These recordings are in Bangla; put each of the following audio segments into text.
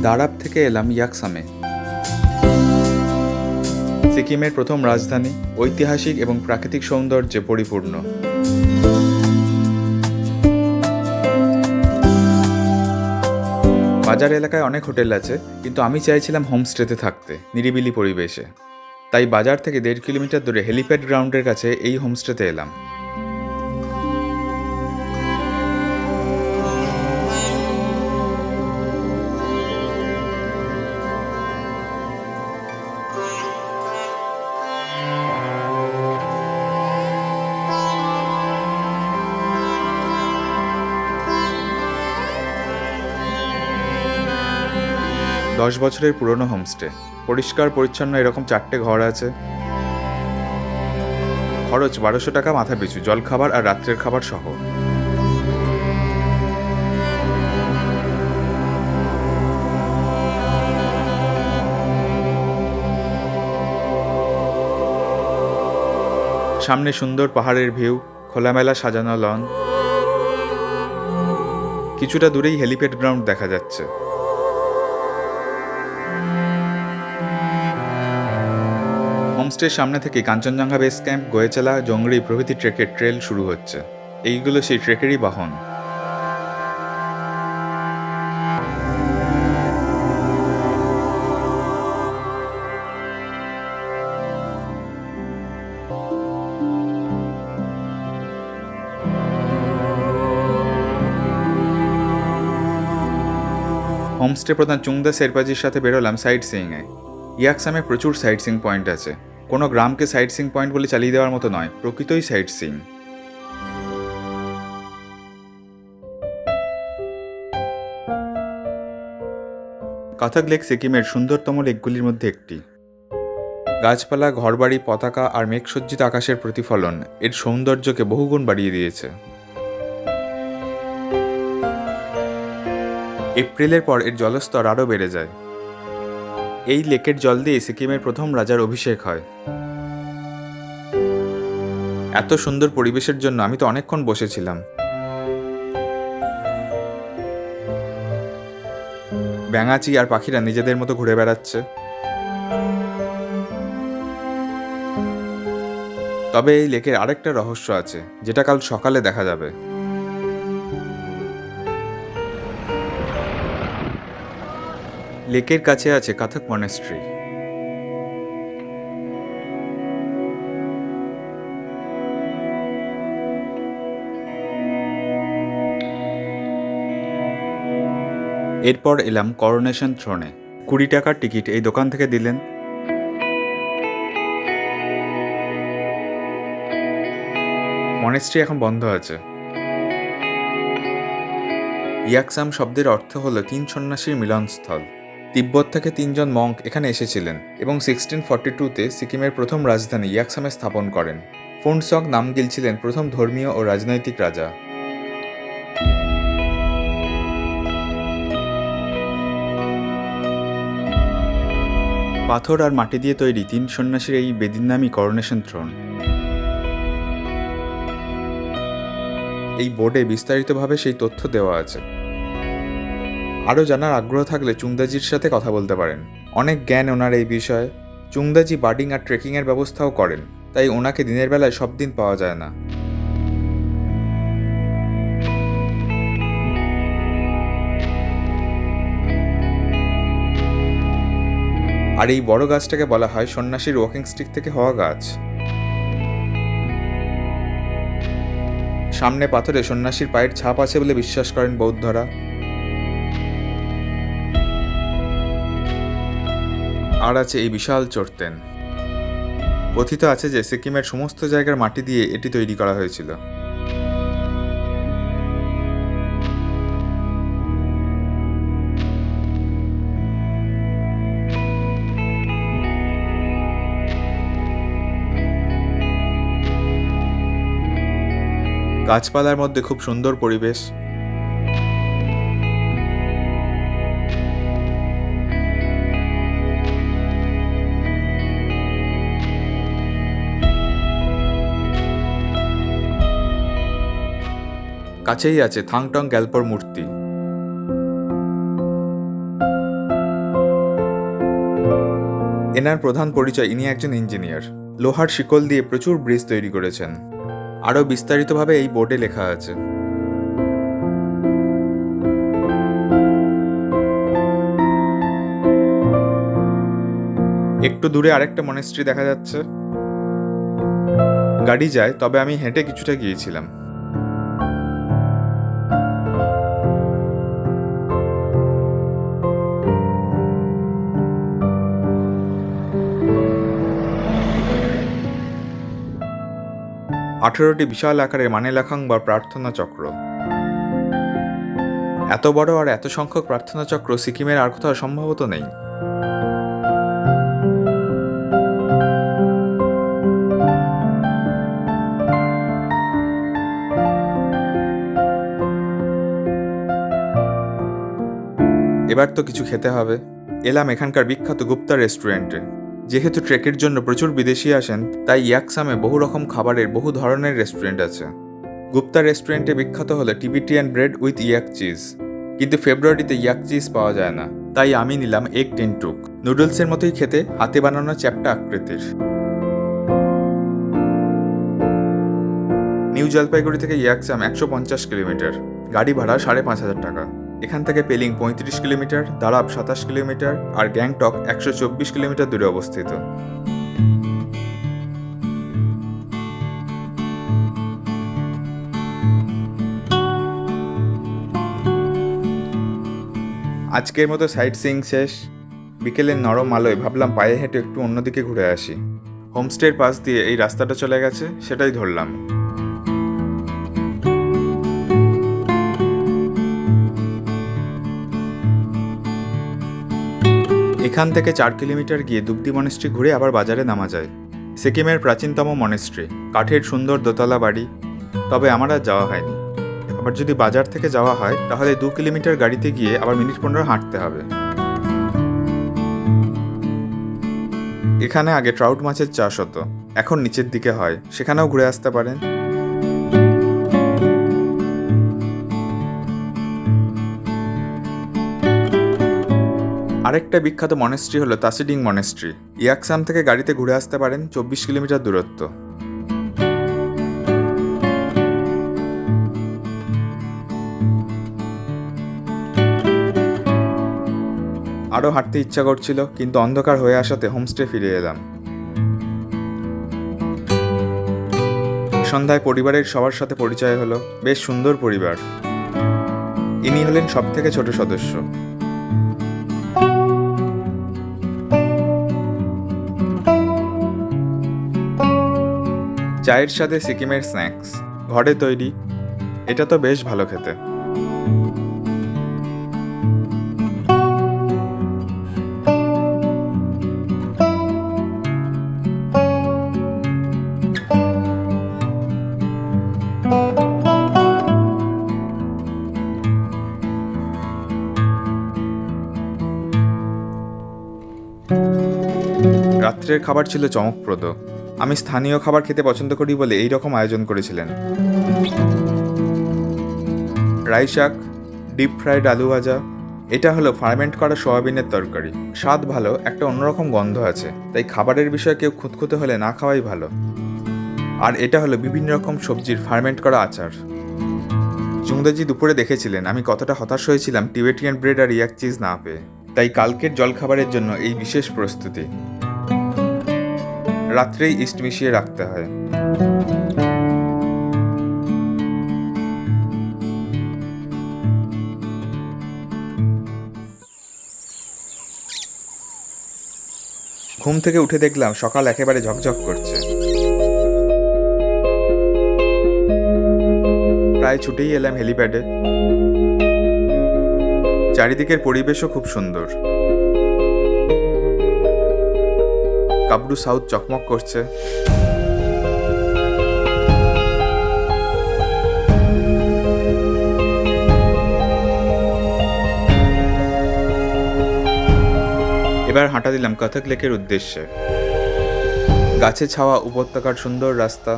দারাপ থেকে এলাম ইয়াকসামে। সিকিমের প্রথম রাজধানী, ঐতিহাসিক এবং প্রাকৃতিক সৌন্দর্যে পরিপূর্ণ। বাজার এলাকায় অনেক হোটেল আছে, কিন্তু আমি চাইছিলাম হোমস্টেতে থাকতে, নিরিবিলি পরিবেশে। তাই বাজার থেকে 1.5 কিলোমিটার দূরে হেলিপ্যাড গ্রাউন্ডের কাছে এই হোমস্টেতে এলাম। দশ বছরের পুরনো হোমস্টে, পরিষ্কার পরিচ্ছন্ন, এরকম 4টে ঘর আছে। খরচ 1200 টাকা মাথা পিছু, জলখাবার আর রাত্রের খাবার সহ। সামনে সুন্দর পাহাড়ের ভিউ, খোলামেলা সাজানো লন। কিছুটা দূরেই হেলিপ্যাড গ্রাউন্ড দেখা যাচ্ছে। হোমস্টের সামনে থেকে কাঞ্চনজঙ্ঘা বেস ক্যাম্প, গোয়েচালা, জংরি প্রভৃতি ট্রেকের ট্রেল শুরু হচ্ছে। এইগুলো সেই ট্রেকেরই বাহন। হোমস্টে প্রধান চুংদা শেরপাজির সাথে বেরোলাম সাইট সিইংয়ে। ইয়াকসামে প্রচুর সাইট সিইং পয়েন্ট আছে। কোনো গ্রামকে সাইট সিইং পয়েন্ট বলে চালিয়ে দেওয়ার মতো নয়, প্রকৃতই সাইট সিইং। কাথাক লেক সিকিমের সুন্দরতম লেকগুলির মধ্যে একটি। গাছপালা, ঘরবাড়ি, পতাকা আর মেঘসজ্জিত আকাশের প্রতিফলন এর সৌন্দর্যকে বহুগুণ বাড়িয়ে দিয়েছে। এপ্রিলের পর এর জলস্তর আরও বেড়ে যায়। এই লেকের জল দিয়ে সিকিমের প্রথম রাজার অভিষেক হয়। এত সুন্দর পরিবেশের জন্য আমি তো অনেকক্ষণ বসেছিলাম। ব্যাঙাচি আর পাখিরা নিজেদের মতো ঘুরে বেড়াচ্ছে। তবে এই লেকের আরেকটা রহস্য আছে, যেটা কাল সকালে দেখা যাবে। লেকের কাছে আছে কাথাক মনেস্ট্রি। এরপর এলাম করোনেশন থ্রোনে। 20 টাকার টিকিট এই দোকান থেকে দিলেন। মনেস্ট্রি এখন বন্ধ আছে। ইয়াকসাম শব্দের অর্থ হল 3 সন্ন্যাসীর মিলনস্থল। তিব্বত থেকে 3 জন মঙ্ক এখানে এসেছিলেন এবং 1642-তে সিকিমের প্রথম রাজধানী ইয়াকসামে স্থাপন করেন। ফুনসক নামগিল ছিলেন প্রথম ধর্মীয় ও রাজনৈতিক রাজা। পাথর আর মাটি দিয়ে তৈরি 3 সন্ন্যাসীর এই বেদির নামই করোনেশন থ্রোন। এই বোর্ডে বিস্তারিতভাবে সেই তথ্য দেওয়া আছে। আরও জানার আগ্রহ থাকলে চুংদাজির সাথে কথা বলতে পারেন। অনেক জ্ঞান ওনার এই বিষয়ে। চুংদাজি বার্ডিং আর ট্রেকিংয়ের ব্যবস্থাও করেন, তাই ওনাকে দিনের বেলায় সব দিন পাওয়া যায় না। আর এই বড় গাছটাকে বলা হয় সন্ন্যাসীর ওয়াকিং স্টিক থেকে হওয়া গাছ। সামনে পাথরে সন্ন্যাসীর পায়ের ছাপ আছে বলে বিশ্বাস করেন বৌদ্ধরা। আর আছে এই বিশাল চড়তেন। কথিত আছে যে সিকিমের সমস্ত জায়গার মাটি দিয়ে এটি তৈরি করা হয়েছিল। গাছপালার মধ্যে খুব সুন্দর পরিবেশ। কাছেই আছে থাংটং গ্যালপোর মূর্তি। এনার প্রধান পরিচয় ইনি একজন ইঞ্জিনিয়ার। লোহার শিকল দিয়ে প্রচুর ব্রিজ তৈরি করেছেন। আরও বিস্তারিতভাবে এই বোর্ডে লেখা আছে। একটু দূরে আরেকটা মনেস্ট্রি দেখা যাচ্ছে। গাড়ি যায়, তবে আমি হেঁটে কিছুটা গিয়েছিলাম। আঠেরোটি বিশাল আকারের মানেলাখাং বা প্রার্থনা চক্র। এত বড় আর এত সংখ্যক প্রার্থনা চক্র সিকিমের আর কোথাও সম্ভবত নেই। এবার তো কিছু খেতে হবে। এলাম এখানকার বিখ্যাত গুপ্তা রেস্টুরেন্টে। যেহেতু ট্রেকের জন্য প্রচুর বিদেশি আসেন, তাই ইয়াকসামে বহু রকম খাবারের বহু ধরনের রেস্টুরেন্ট আছে। গুপ্তা রেস্টুরেন্টে বিখ্যাত হলো টিবিটিয়ান ব্রেড উইথ ইয়াক চিজ, কিন্তু ফেব্রুয়ারিতে ইয়াক চিজ পাওয়া যায় না, তাই আমি নিলাম এগ টিনটুক। নুডলসের মতোই খেতে, হাতে বানানো চ্যাপ্টা আকৃতির। নিউ জলপাইগুড়ি থেকে ইয়াকসাম 150 কিলোমিটার, গাড়ি ভাড়া 5,500 টাকা। এখান থেকে পেলিং 35 কিলোমিটার, দারাব 27 কিলোমিটার আর গ্যাংটক 124 কিলোমিটার দূরে অবস্থিত। আজকের মতো সাইট সিইং শেষ। বিকেলের নরম আলোয় ভাবলাম পায়ে হেঁটে একটু অন্যদিকে ঘুরে আসি। হোমস্টের পাশ দিয়ে এই রাস্তাটা চলে গেছে, সেটাই ধরলাম। এখান থেকে 4 কিলোমিটার গিয়ে দুবদি মনেস্ট্রি ঘুরে আবার বাজারে নামা যায়। সিকিমের প্রাচীনতম মনেস্ট্রি, কাঠের সুন্দর দোতলা বাড়ি। তবে আমার আর যাওয়া হয়নি। আবার যদি বাজার থেকে যাওয়া হয় তাহলে 2 কিলোমিটার গাড়িতে গিয়ে আবার মিনিট 15 হাঁটতে হবে। এখানে আগে ট্রাউট মাছের চাষ হতো, এখন নিচের দিকে হয়, সেখানেও ঘুরে আসতে পারেন। আরেকটা বিখ্যাত মনেস্ট্রি হলো তাসিডিং মনেস্ট্রি। ইয়াকসাম থেকে গাড়িতে ঘুরে আসতে পারেন, 24 কিলোমিটার দূরত্ব। আরও হাঁটতে ইচ্ছা করছিল, কিন্তু অন্ধকার হয়ে আসাতে হোমস্টে ফিরে এলাম। সন্ধ্যায় পরিবারের সবার সাথে পরিচয় হলো। বেশ সুন্দর পরিবার। ইনি হলেন সবথেকে ছোট সদস্য। চায়ের সাথে সিকিমের স্ন্যাক্স, ঘরে তৈরি। এটা তো বেশ ভালো খেতে। রাত্রের খাবার ছিল চমকপ্রদ। আমি স্থানীয় খাবার খেতে পছন্দ করি বলে এই রকম আয়োজন করেছিলেন। রাই শাক, ডিপ ফ্রাইড আলু ভাজা। এটা হলো ফার্মেন্ট করা সোয়াবিনের তরকারি। স্বাদ ভালো, একটা অন্যরকম গন্ধ আছে, তাই খাবারের বিষয়ে কেউ খুঁতখুঁতে হলে না খাওয়াই ভালো। আর এটা হলো বিভিন্ন রকম সবজির ফার্মেন্ট করা আচার। চুংদাজি দুপুরে দেখেছিলেন আমি কতটা হতাশ হয়েছিলাম টিবেটিয়ান ব্রেড আর ইয়াক চিজ না পেয়ে, তাই কালকের জলখাবারের জন্য এই বিশেষ প্রস্তুতি। রাত্রেই ইস্ট মিশিয়ে রাখতে হয়। ঘুম থেকে উঠে দেখলাম সকাল একেবারে ঝকঝক করছে। প্রায় ছুটেই এলাম হেলিপ্যাডে। চারিদিকের পরিবেশও খুব সুন্দর। কাবরু সাউথ চকমক করছে। এবার হাঁটা দিলাম কথক লেকের উদ্দেশ্যে। গাছে ছাওয়া উপত্যকার সুন্দর রাস্তা।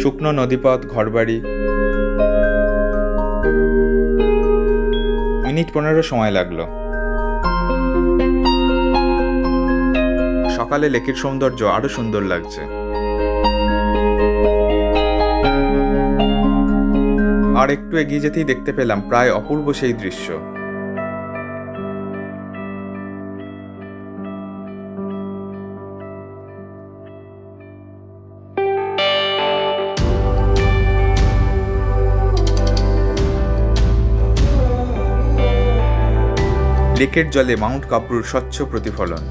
শুকনো নদীপথ, ঘরবাড়ি। মিনিট 15 সময় লাগলো। সকালে লেকের সৌন্দর্য আরো সুন্দর লাগছে। আর একটু এগিয়ে যেতেই দেখতে পেলাম প্রায় অপূর্ব সেই দৃশ্য। লেকের জলে মাউন্ট কাব্রুর স্বচ্ছ প্রতিফলন।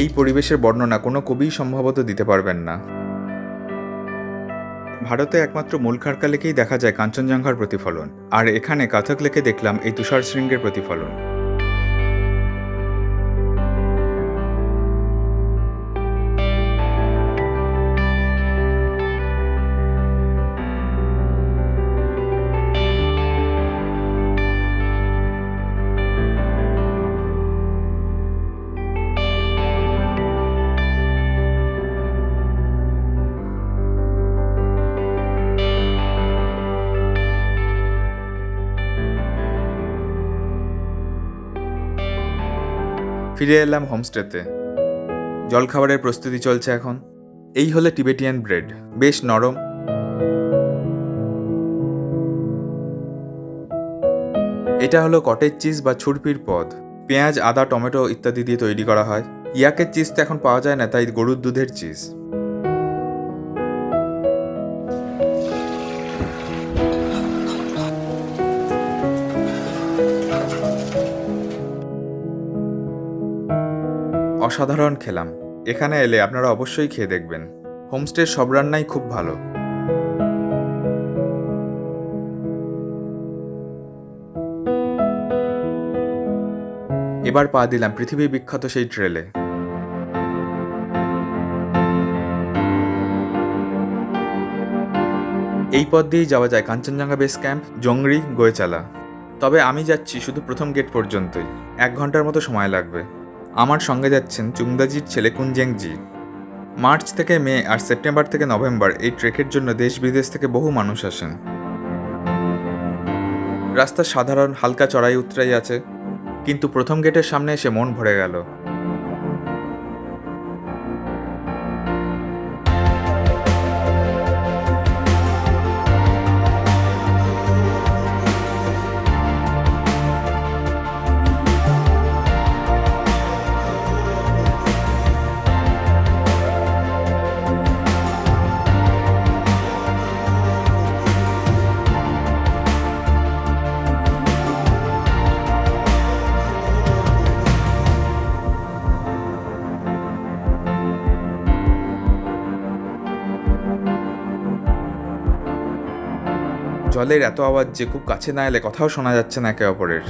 এই পরিবেশের বর্ণনা কোনো কবিই সম্ভবত দিতে পারবেন না। ভারতে একমাত্র মুলখারকা লেকেই দেখা যায় কাঞ্চনজঙ্ঘার প্রতিফলন, আর এখানে কথক লেকে দেখলাম এই তুষার শৃঙ্গের প্রতিফলন। ফিরে এলাম হোমস্টেতে। জলখাবারের প্রস্তুতি চলছে এখন। এই হলো টিবেটিয়ান ব্রেড, বেশ নরম। এটা হলো কটেজ চিজ বা ছুরপির পদ। পেঁয়াজ, আদা, টমেটো ইত্যাদি দিয়ে তৈরি করা হয়। ইয়াকের চিজ তো এখন পাওয়া যায় না, তাই গরুর দুধের চিজ। অসাধারণ খেলাম। এখানে এলে আপনারা অবশ্যই খেয়ে দেখবেন। হোমস্টের সব রান্নাই খুব ভালো। এবার পা দিলাম পৃথিবী বিখ্যাত সেই ট্রেলে। এই পথ দিয়েই যাওয়া যায় কাঞ্চনজঙ্ঘা বেস ক্যাম্প, জংরি, গোয়েচালা। তবে আমি যাচ্ছি শুধু প্রথম গেট পর্যন্তই। 1 ঘন্টার মতো সময় লাগবে। আমার সঙ্গে যাচ্ছেন চুংদাজির ছেলে কুনজেংজি। মার্চ থেকে মে আর সেপ্টেম্বর থেকে নভেম্বর এই ট্রেকের জন্য দেশ বিদেশ থেকে বহু মানুষ আসেন। রাস্তা সাধারণ হালকা চড়াই উতরাই আছে, কিন্তু প্রথম গেটের সামনে এসে মন ভরে গেল। জলের এত আওয়াজ যে খুব কাছে না এলে কথাও শোনা যাচ্ছে না একে অপরের।